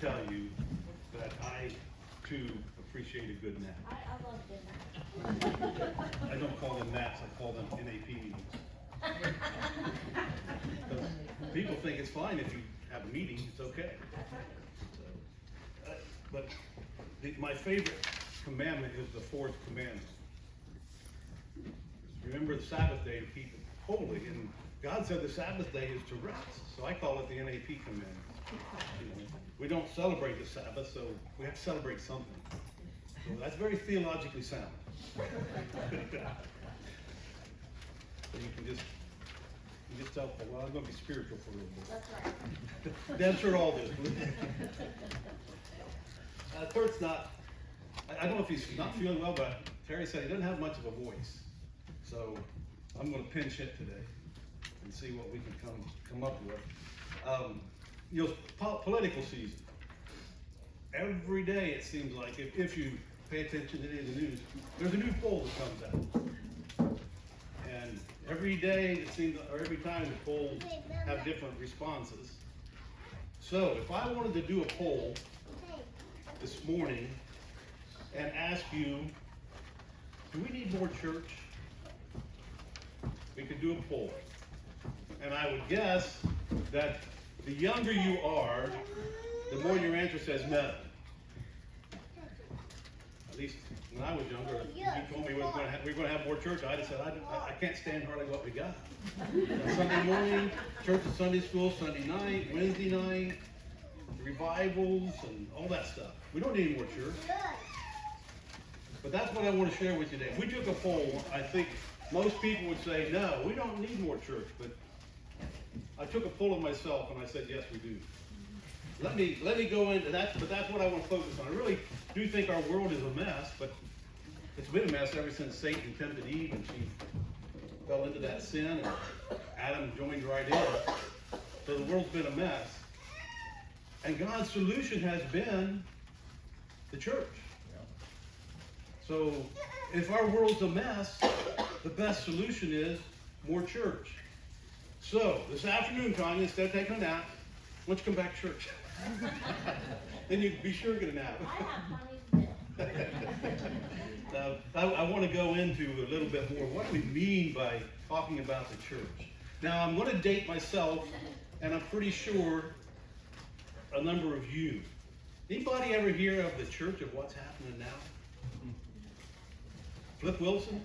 tell you that I, too, appreciate a good nap. I love good naps. I don't call them naps, I call them NAP meetings. Because people think it's fine if you have a meeting, it's okay. So, but my favorite commandment is the fourth commandment. Remember the Sabbath day to keep it holy, and God said the Sabbath day is to rest, so I call it the NAP commandment. You know, we don't celebrate the Sabbath, so we have to celebrate something. So that's very theologically sound. So you just tell people, well, I'm going to be spiritual for a little bit. That's right. That's sure all this. Kurt's not, I don't know if he's not feeling well, but Terry said he doesn't have much of a voice. So I'm going to pinch hit today and see what we can come up with. You know, political season. Every day it seems like, if you pay attention to any of the news, there's a new poll that comes out. And every day it seems, or every time the polls have different responses. So if I wanted to do a poll this morning and ask you, do we need more church? We could do a poll. And I would guess that the younger you are, the more your answer says no. At least when I was younger, if you told me we were going to have more church, I'd have said, I can't stand hardly what we got. Sunday morning, church and Sunday school, Sunday night, Wednesday night, revivals, and all that stuff. We don't need more church. But that's what I want to share with you today. If we took a poll, I think most people would say, no, we don't need more church. But I took a poll of myself and I said, yes, we do. Let me go into that, but that's what I want to focus on. I really do think our world is a mess, but it's been a mess ever since Satan tempted Eve and she fell into that sin and Adam joined right in. So the world's been a mess. And God's solution has been the church. So if our world's a mess, the best solution is more church. So this afternoon, Tanya, instead of taking a nap, why don't you come back to church? Then you can be sure to get a nap. I want to go into a little bit more what do we mean by talking about the church. Now I'm going to date myself, and I'm pretty sure a number of you. Anybody ever hear of the church of what's happening now? Flip Wilson?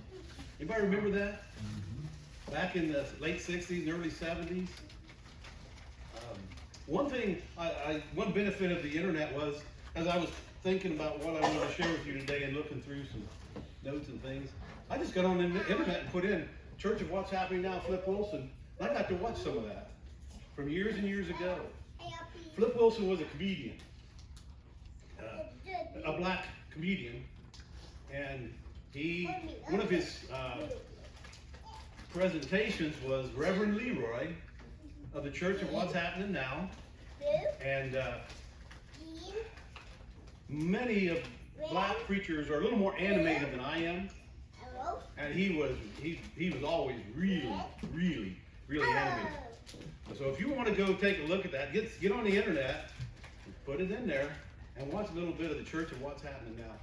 Anybody remember that? Back in the late 60s and early 70s? One benefit of the internet was, as I was thinking about what I wanted to share with you today and looking through some notes and things, I just got on the internet and put in Church of What's Happening Now, Flip Wilson. And I got to watch some of that from years and years ago. Flip Wilson was a comedian, a black comedian, and one of his presentations was Reverend Leroy of the Church of What's Happening Now, and many of black preachers are a little more animated than I am, and he was always really animated. So if you want to go take a look at that, get on the internet, put it in there, and watch a little bit of the Church of What's Happening Now.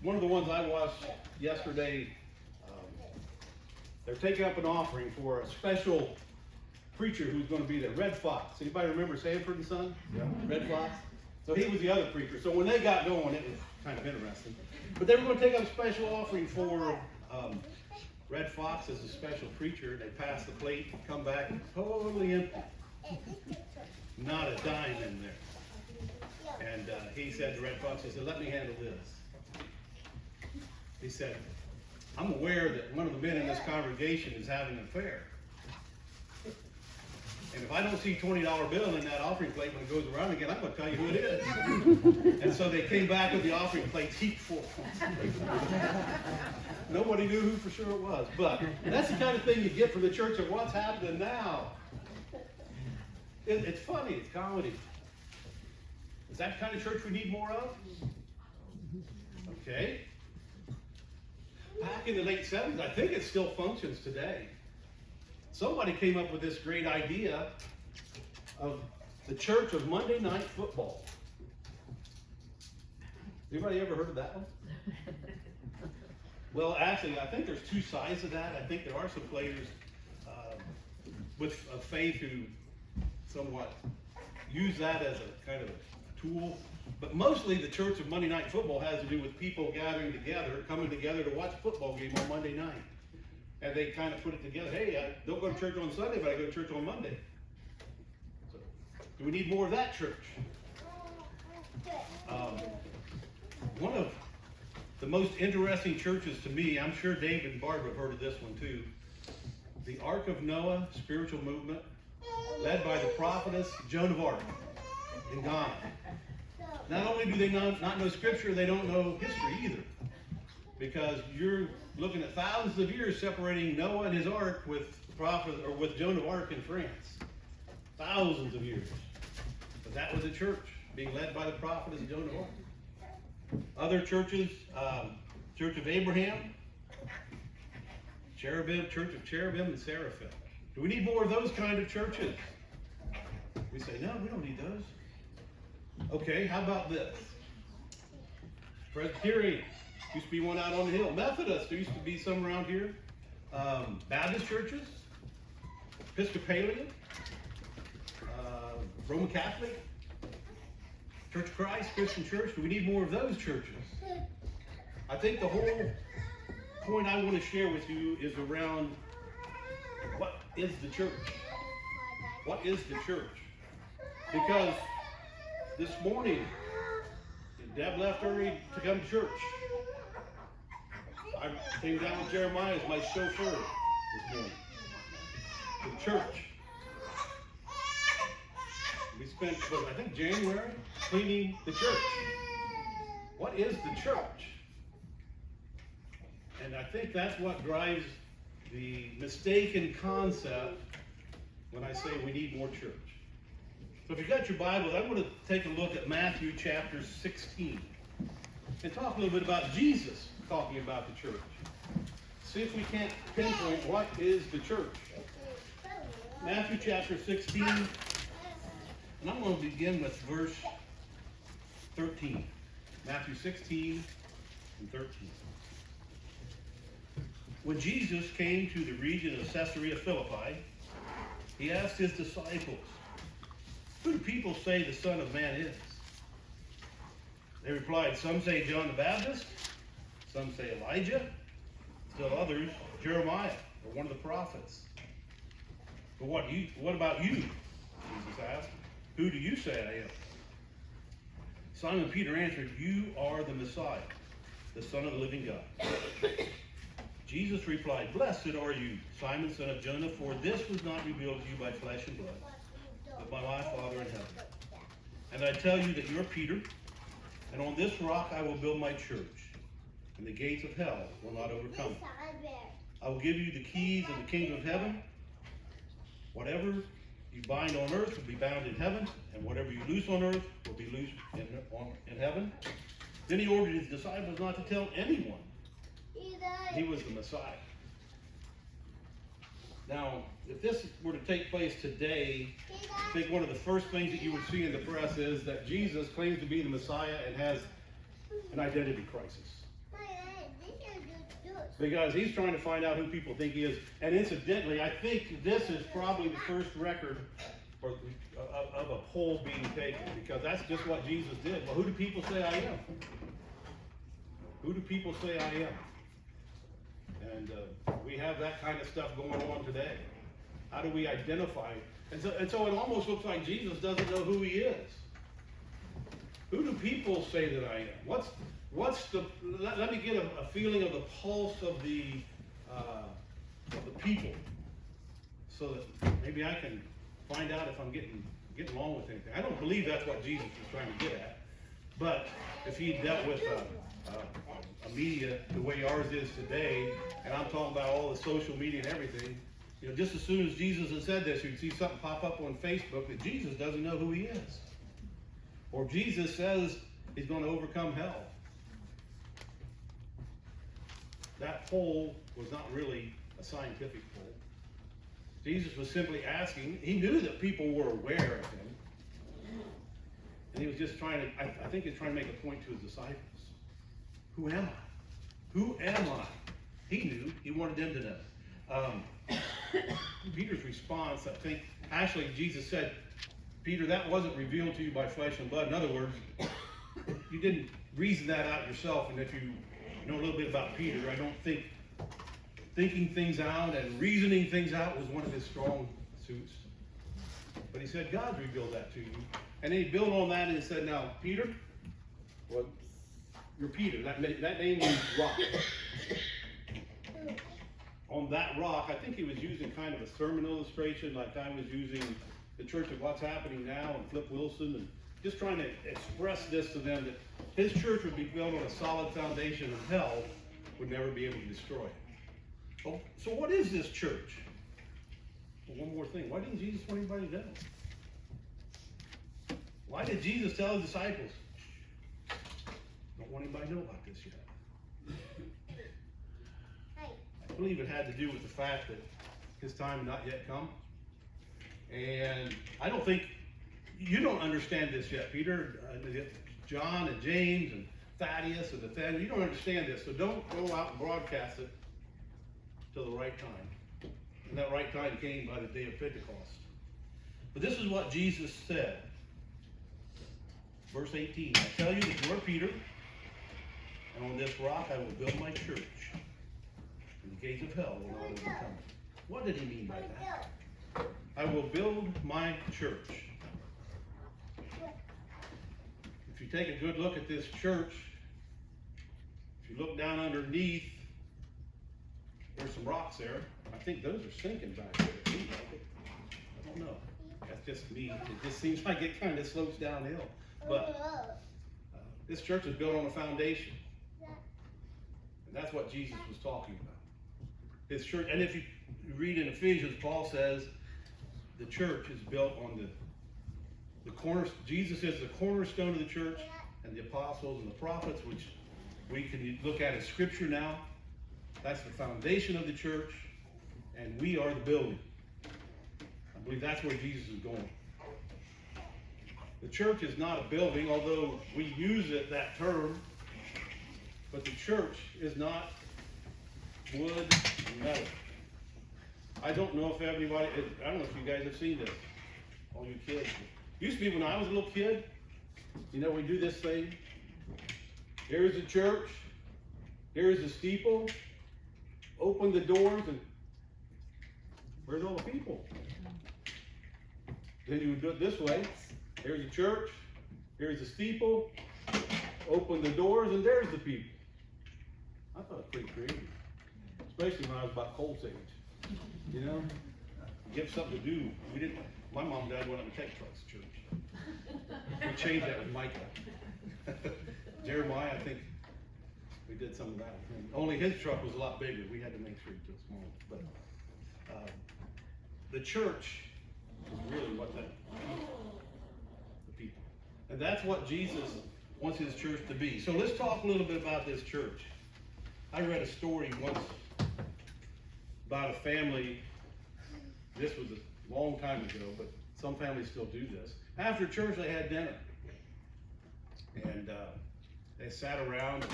One of the ones I watched yesterday, they're taking up an offering for a special preacher who's going to be there, Red Fox. Anybody remember Sanford and Son? Yeah. Red Fox? So he was the other preacher. So when they got going, it was kind of interesting. But they were going to take up a special offering for Red Fox as a special preacher. They pass the plate, come back, totally empty. Not a dime in there. And he said to Red Fox, he said, let me handle this. He said, I'm aware that one of the men in this congregation is having an affair. And if I don't see $20 bill in that offering plate when it goes around again, I'm going to tell you who it is. And so they came back with the offering plates heaped full. Nobody knew who for sure it was. But that's the kind of thing you get from the Church of What's Happening Now. It's funny. It's comedy. Is that the kind of church we need more of? Okay. Back in the late 70s, I think it still functions today. Somebody came up with this great idea of the church of Monday Night Football. Anybody ever heard of that one? Well, actually, I think there's two sides of that. I think there are some players with faith who somewhat use that as a kind of a tool. But mostly the church of Monday Night Football has to do with people gathering together, coming together to watch a football game on Monday night. And they kind of put it together. Hey, I don't go to church on Sunday, but I go to church on Monday. So, do we need more of that church? One of the most interesting churches to me, I'm sure Dave and Barbara have heard of this one too, the Ark of Noah spiritual movement, led by the prophetess Joan of Arc in Ghana. Not only do they not know scripture, they don't know history either. Because you're looking at thousands of years separating Noah and his ark with with Joan of Arc in France. Thousands of years. But that was a church being led by the prophetess Joan of Arc. Other churches, Church of Abraham, Cherubim, Church of Cherubim and Seraphim. Do we need more of those kind of churches? We say, no, we don't need those. Okay, how about this? Presbyterian, used to be one out on the hill. Methodist, there used to be some around here. Baptist churches, Episcopalian, Roman Catholic, Church of Christ, Christian Church. Do we need more of those churches? I think the whole point I want to share with you is around what is the church? What is the church? Because this morning, Deb left early to come to church. I came down with Jeremiah as my chauffeur this morning. The church. We spent, I think, January cleaning the church. What is the church? And I think that's what drives the mistaken concept when I say we need more church. So if you've got your Bibles, I want to take a look at Matthew chapter 16 and talk a little bit about Jesus talking about the church. See if we can't pinpoint what is the church. Matthew chapter 16, and I'm going to begin with verse 13. Matthew 16 and 13. When Jesus came to the region of Caesarea Philippi, he asked his disciples, "Who do people say the Son of Man is?" They replied, "Some say John the Baptist, some say Elijah, still others Jeremiah or one of the prophets." "But what about you?" Jesus asked. "Who do you say I am?" Simon Peter answered, "You are the Messiah, the Son of the living God." Jesus replied, "Blessed are you, Simon, son of Jonah, for this was not revealed to you by flesh and blood, but by my Father in heaven. And I tell you that you are Peter, and on this rock I will build my church, and the gates of hell will not overcome it. I will give you the keys of the kingdom of heaven. Whatever you bind on earth will be bound in heaven, and whatever you loose on earth will be loosed in heaven." Then he ordered his disciples not to tell anyone he was the Messiah. Now, if this were to take place today, I think one of the first things that you would see in the press is that Jesus claims to be the Messiah and has an identity crisis. Because he's trying to find out who people think he is. And incidentally, I think this is probably the first record of a poll being taken, because that's just what Jesus did. Well, who do people say I am? Who do people say I am? And we have that kind of stuff going on today. How do we identify? And so it almost looks like Jesus doesn't know who he is. Who do people say that I am? Let me get a feeling of the pulse of the people, so that maybe I can find out if I'm getting along with anything. I don't believe that's what Jesus was trying to get at. But if he dealt with a media the way ours is today, and I'm talking about all the social media and everything, just as soon as Jesus has said this, you'd see something pop up on Facebook that Jesus doesn't know who he is. Or Jesus says he's going to overcome hell. That poll was not really a scientific poll. Jesus was simply asking. He knew that people were aware of him. And he was just trying to, I think he was trying to make a point to his disciples. Who am I? Who am I? He knew. He wanted them to know. Peter's response, I think, actually Jesus said, Peter, that wasn't revealed to you by flesh and blood. In other words, you didn't reason that out yourself. And if you know a little bit about Peter, I don't think thinking things out and reasoning things out was one of his strong suits. But he said, God revealed that to you. And then he built on that and he said, now, Peter, well, you're Peter. That name means rock. On that rock, I think he was using kind of a sermon illustration like I was using the Church of What's Happening Now and Flip Wilson, and just trying to express this to them that his church would be built on a solid foundation and hell would never be able to destroy it. Oh, so what is this church? Well, one more thing. Why didn't Jesus want anybody to know? Why did Jesus tell his disciples, don't want anybody to know about this yet? I believe it had to do with the fact that his time had not yet come. And I don't think, you don't understand this yet, Peter, John and James and Thaddeus and Nathaniel, you don't understand this, so don't go out and broadcast it till the right time. And that right time came by the day of Pentecost. But this is what Jesus said. Verse 18, I tell you that you are Peter, and on this rock I will build my church. And the gates of hell will not overcome it. What did he mean by that? I will build my church. If you take a good look at this church, if you look down underneath, there's some rocks there. I think those are sinking back there. I don't know. That's just me. It just seems like it kind of slopes downhill. But this church is built on a foundation. And that's what Jesus was talking about. His church, and if you read in Ephesians, Paul says the church is built on the corner. Jesus is the cornerstone of the church, and the apostles and the prophets, which we can look at as scripture now. That's the foundation of the church, and we are the building. I believe that's where Jesus is going. The church is not a building, although we use it, that term, but the church is not wood and metal. I don't know if everybody, I don't know if you guys have seen this, all you kids. Used to be when I was a little kid, you know, we do this thing. Here's the church, here's the steeple, open the doors, and where's all the people? Then you would do it this way. Here's the church, here's the steeple, open the doors, and there's the people. I thought it was pretty creative, especially when I was about Colts age. You know, give something to do. We didn't. My mom and dad went up and take trucks to church. We changed that with Micah. Jeremiah, I think we did some of that with him. Only his truck was a lot bigger. We had to make sure he took small. But the church is really what the people. And that's what Jesus wants his church to be. So let's talk a little bit about this church. I read a story once about a family. This was a long time ago, but some families still do this. After church, they had dinner. And they sat around and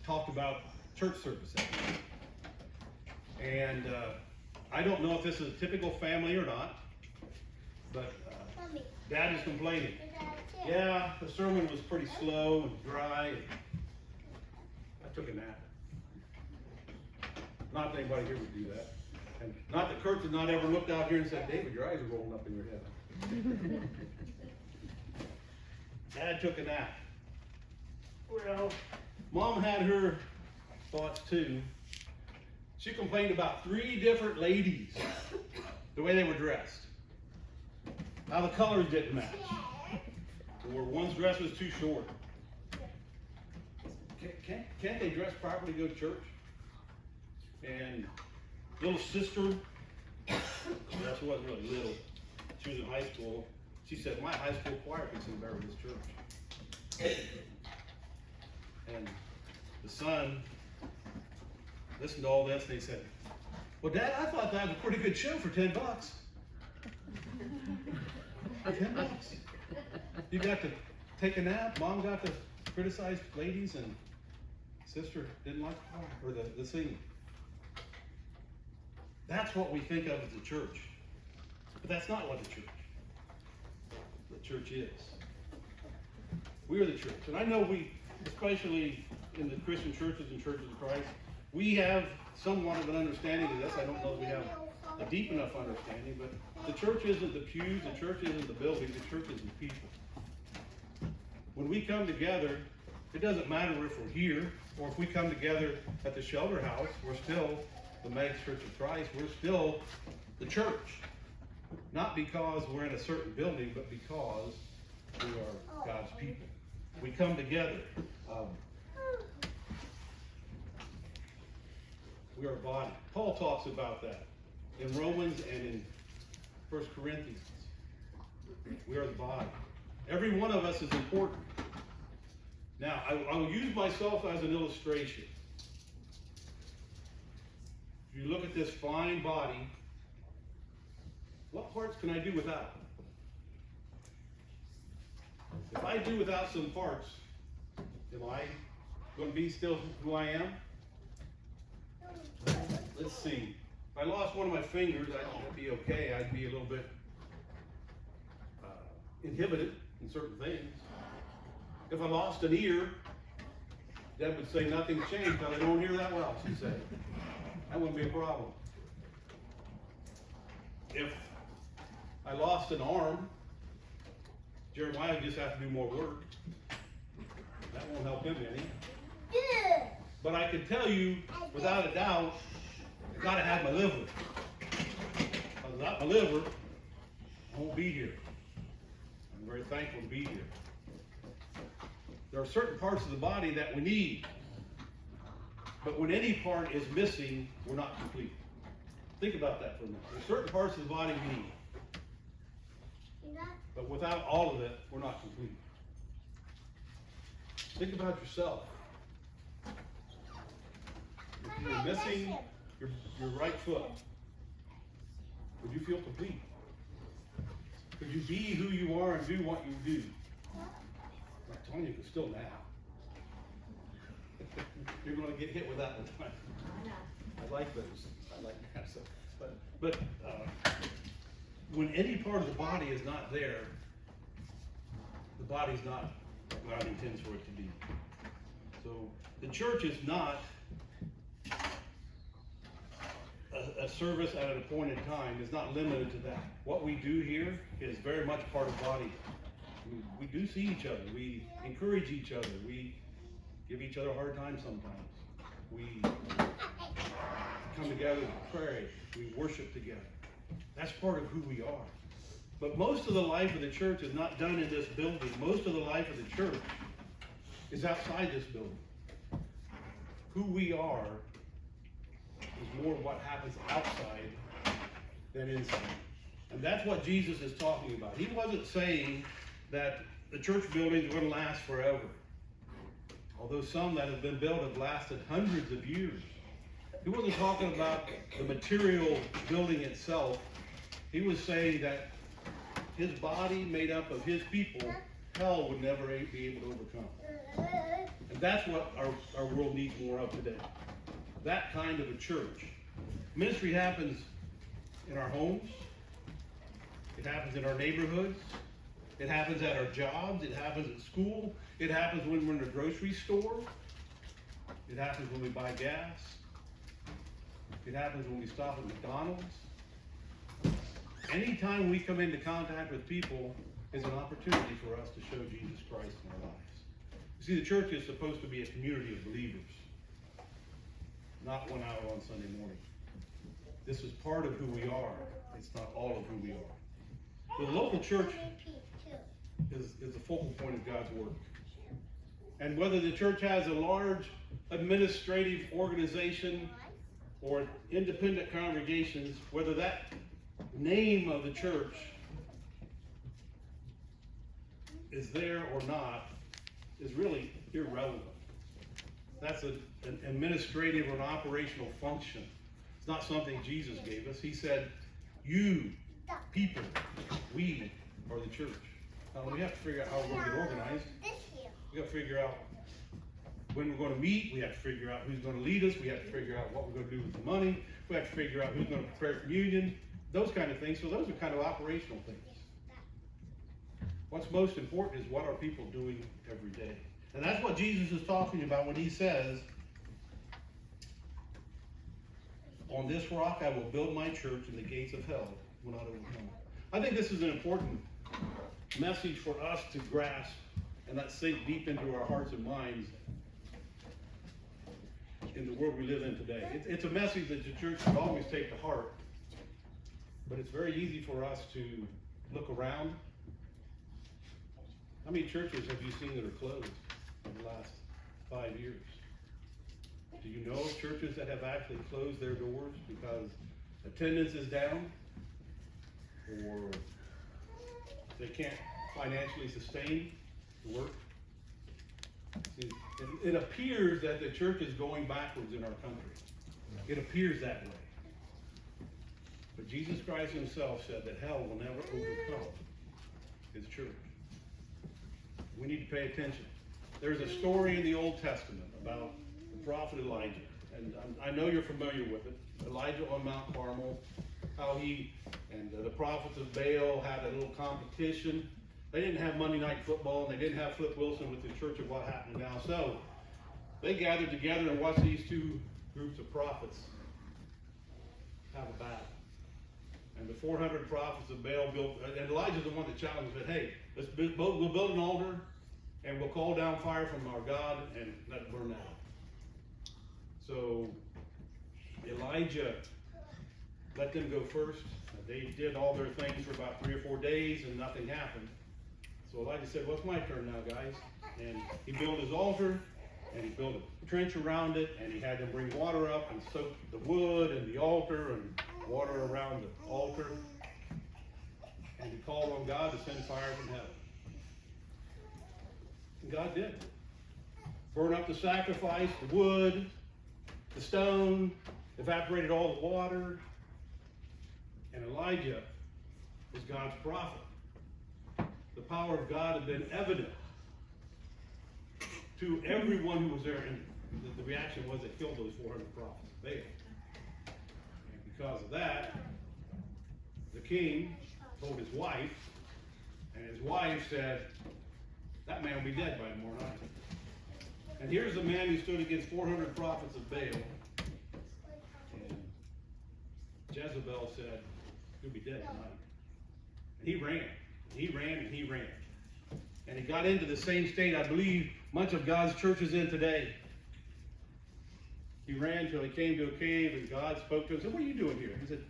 talked about church service that night. And I don't know if this is a typical family or not, but Dad is complaining. Yeah, the sermon was pretty slow and dry. And I took a nap. Not that anybody here would do that. And not that Kurt did not ever looked out here and said, David, your eyes are rolling up in your head. Dad took a nap. Well, Mom had her thoughts too. She complained about 3 different ladies, the way they were dressed. How the colors didn't match. Or one's dress was too short. Can't they dress properly to go to church? And little sister, well, she wasn't really little. She was in high school. She said, my high school choir can sing better than this church. And the son listened to all this and he said, well, Dad, I thought that was a pretty good show for $10. $10. You got to take a nap. Mom got to criticize ladies, and sister didn't like the choir or the singing. That's what we think of as the church. But that's not what the church is. We are the church. And I know we, especially in the Christian churches and churches of Christ, we have somewhat of an understanding of this. I don't know if we have a deep enough understanding, but the church isn't the pews, the church isn't the building, the church is the people. When we come together, it doesn't matter if we're here or if we come together at the shelter house, we're still the Mega Church of Christ, we're still the church. Not because we're in a certain building, but because we are God's people. We come together. We are a body. Paul talks about that in Romans and in 1 Corinthians. We are the body. Every one of us is important. Now, I'll use myself as an illustration. If you look at this fine body, what parts can I do without? If I do without some parts, am I going to be still who I am? Let's see. If I lost one of my fingers, I'd be okay. I'd be a little bit inhibited in certain things. If I lost an ear, Deb would say nothing's changed because I don't hear that well, she'd say. That wouldn't be a problem. If I lost an arm, Jeremiah would just have to do more work. That won't help him any. But I can tell you, without a doubt, I gotta have my liver. Without my liver, I won't be here. I'm very thankful to be here. There are certain parts of the body that we need. But when any part is missing, we're not complete. Think about that for a minute. There are certain parts of the body we need. But without all of it, we're not complete. Think about yourself. If you were missing your right foot, would you feel complete? Could you be who you are and do what you do? I'm telling you, you can still now. You're going to get hit with that one time. I like those. I like that. So, but when any part of the body is not there, the body's not what God intends for it to be. So the church is not a service at an appointed time. It's not limited to that. What we do here is very much part of the body. We do see each other. We encourage each other. We give each other a hard time sometimes. We come together to pray. We worship together. That's part of who we are. But most of the life of the church is not done in this building. Most of the life of the church is outside this building. Who we are is more what happens outside than inside. And that's what Jesus is talking about. He wasn't saying that the church buildings are going to last forever. Although some that have been built have lasted hundreds of years. He wasn't talking about the material building itself. He was saying that his body made up of his people, hell would never be able to overcome. And that's what our world needs more of today. That kind of a church. Ministry happens in our homes. It happens in our neighborhoods. It happens at our jobs. It happens at school. It happens when we're in the grocery store. It happens when we buy gas. It happens when we stop at McDonald's. Anytime we come into contact with people is an opportunity for us to show Jesus Christ in our lives. You see, the church is supposed to be a community of believers, not 1 hour on Sunday morning. This is part of who we are. It's not all of who we are. So the local church is the focal point of God's work. And whether the church has a large administrative organization or independent congregations, whether that name of the church is there or not is really irrelevant. That's an administrative or an operational function. It's not something Jesus gave us. He said, you people, we are the church. We have to figure out how we're going to get organized. We got to figure out when we're going to meet. We have to figure out who's going to lead us. We have to figure out what we're going to do with the money. We have to figure out who's going to prepare communion. Those kind of things. So those are kind of operational things. What's most important is what are people doing every day. And that's what Jesus is talking about when he says, on this rock I will build my church, and the gates of hell will not overcome it. I think this is an important message for us to grasp and let sink deep into our hearts and minds in the world we live in today. It's a message that the church should always take to heart, but it's very easy for us to look around. How many churches have you seen that are closed in the last 5 years? Do you know of churches that have actually closed their doors because attendance is down, or they can't financially sustain the work? See, it appears that the church is going backwards in our country. It appears that way. But Jesus Christ himself said that hell will never overcome his church. We need to pay attention. There's a story in the Old Testament about the prophet Elijah. And I know you're familiar with it. Elijah on Mount Carmel, how he and the prophets of Baal had a little competition. They didn't have Monday Night Football, and they didn't have Flip Wilson with the Church of What Happened Now. So they gathered together and watched these two groups of prophets have a battle. And the 400 prophets of Baal built, and Elijah's the one that challenged it. Hey, we'll build an altar, and we'll call down fire from our God and let it burn out. So Elijah let them go first. They did all their things for about 3 or 4 days, and nothing happened. So Elijah said, well, it's my turn now, guys. And he built his altar, and he built a trench around it, and he had them bring water up and soak the wood and the altar and water around the altar. And he called on God to send fire from heaven. And God did. Burn up the sacrifice, the wood, the stone, evaporated all the water. And Elijah was God's prophet. The power of God had been evident to everyone who was there. And the reaction was they killed those 400 prophets of Baal. And because of that, the king told his wife, and his wife said, that man will be dead by tomorrow night. And here's a man who stood against 400 prophets of Baal. And Jezebel said, he'll be dead tonight. And he ran. He ran and he ran. And he got into the same state I believe much of God's church is in today. He ran till he came to a cave, and God spoke to him and said, what are you doing here? He said,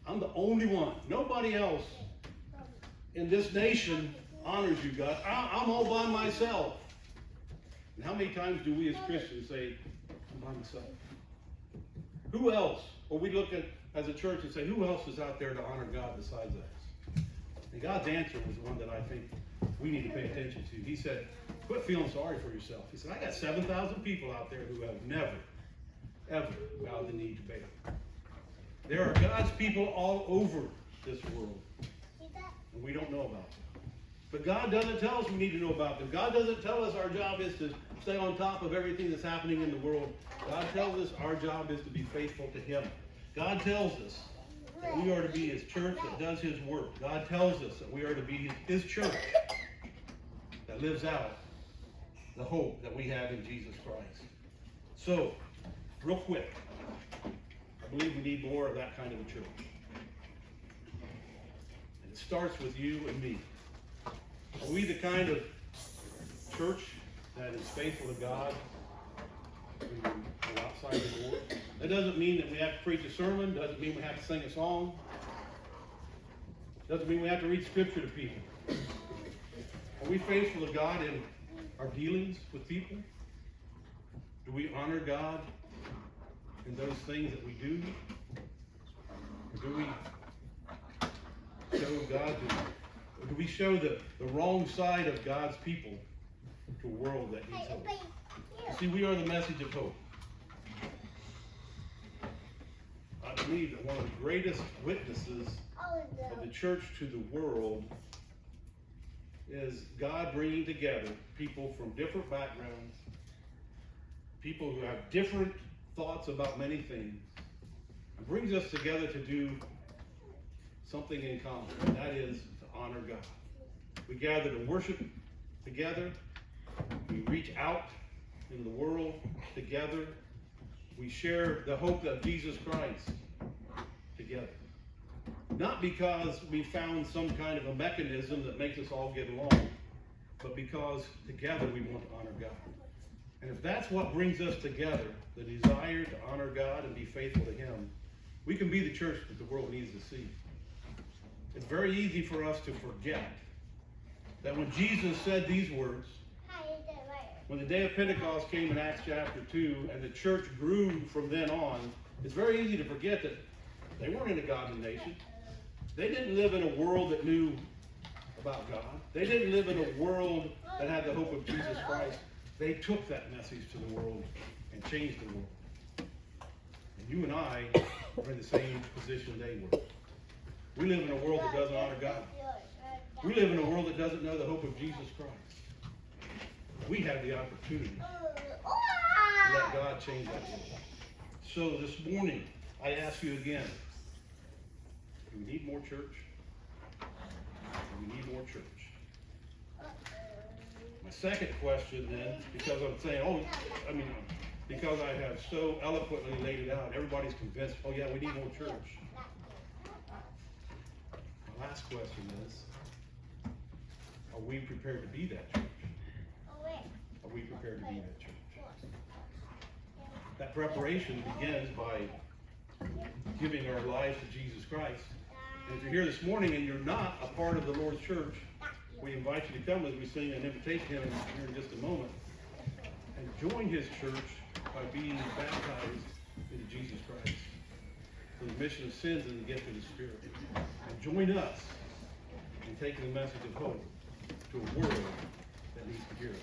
I'm the only one. Nobody else in this nation honors you, God. I'm all by myself. And how many times do we as Christians say, I'm by myself? Who else? Or we look at as a church and say, who else is out there to honor God besides us? And God's answer was the one that I think we need to pay attention to. He said, quit feeling sorry for yourself. He said, I got 7,000 people out there who have never, ever bowed the knee to Baal. There are God's people all over this world, and we don't know about them. But God doesn't tell us we need to know about them. God doesn't tell us our job is to stay on top of everything that's happening in the world. God tells us our job is to be faithful to Him. God tells us that we are to be His church that does His work. God tells us that we are to be His church that lives out the hope that we have in Jesus Christ. So, real quick, I believe we need more of that kind of a church. And it starts with you and me. Are we the kind of church that is faithful to God when we go outside the door? That doesn't mean that we have to preach a sermon. Doesn't mean we have to sing a song. Doesn't mean we have to read scripture to people. Are we faithful to God in our dealings with people? Do we honor God in those things that we do? Or do we show God or do we show the wrong side of God's people to a world that needs hope? You see, we are the message of hope. I believe that one of the greatest witnesses of the church to the world is God bringing together people from different backgrounds, people who have different thoughts about many things, and brings us together to do something in common, and that is to honor God. We gather to worship together. We reach out in the world together. We share the hope of Jesus Christ together. Not because we found some kind of a mechanism that makes us all get along, but because together we want to honor God. And if that's what brings us together, the desire to honor God and be faithful to Him, we can be the church that the world needs to see. It's very easy for us to forget that when Jesus said these words, when the day of Pentecost came in Acts chapter 2 and the church grew from then on, it's very easy to forget that they weren't in a godly nation. They didn't live in a world that knew about God. They didn't live in a world that had the hope of Jesus Christ. They took that message to the world and changed the world. And you and I are in the same position they were. We live in a world that doesn't honor God. We live in a world that doesn't know the hope of Jesus Christ. We have the opportunity to let God change that world. So this morning, I ask you again, do we need more church? Do we need more church? My second question then, because I'm saying, because I have so eloquently laid it out, everybody's convinced, oh yeah, we need more church. My last question is, are we prepared to be that church? Are we prepared to be that church? That preparation begins by giving our lives to Jesus Christ. And if you're here this morning and you're not a part of the Lord's church, we invite you to come as we sing an invitation here in just a moment and join His church by being baptized into Jesus Christ for the remission of sins and the gift of the Spirit. And join us in taking the message of hope to a world that needs to hear it.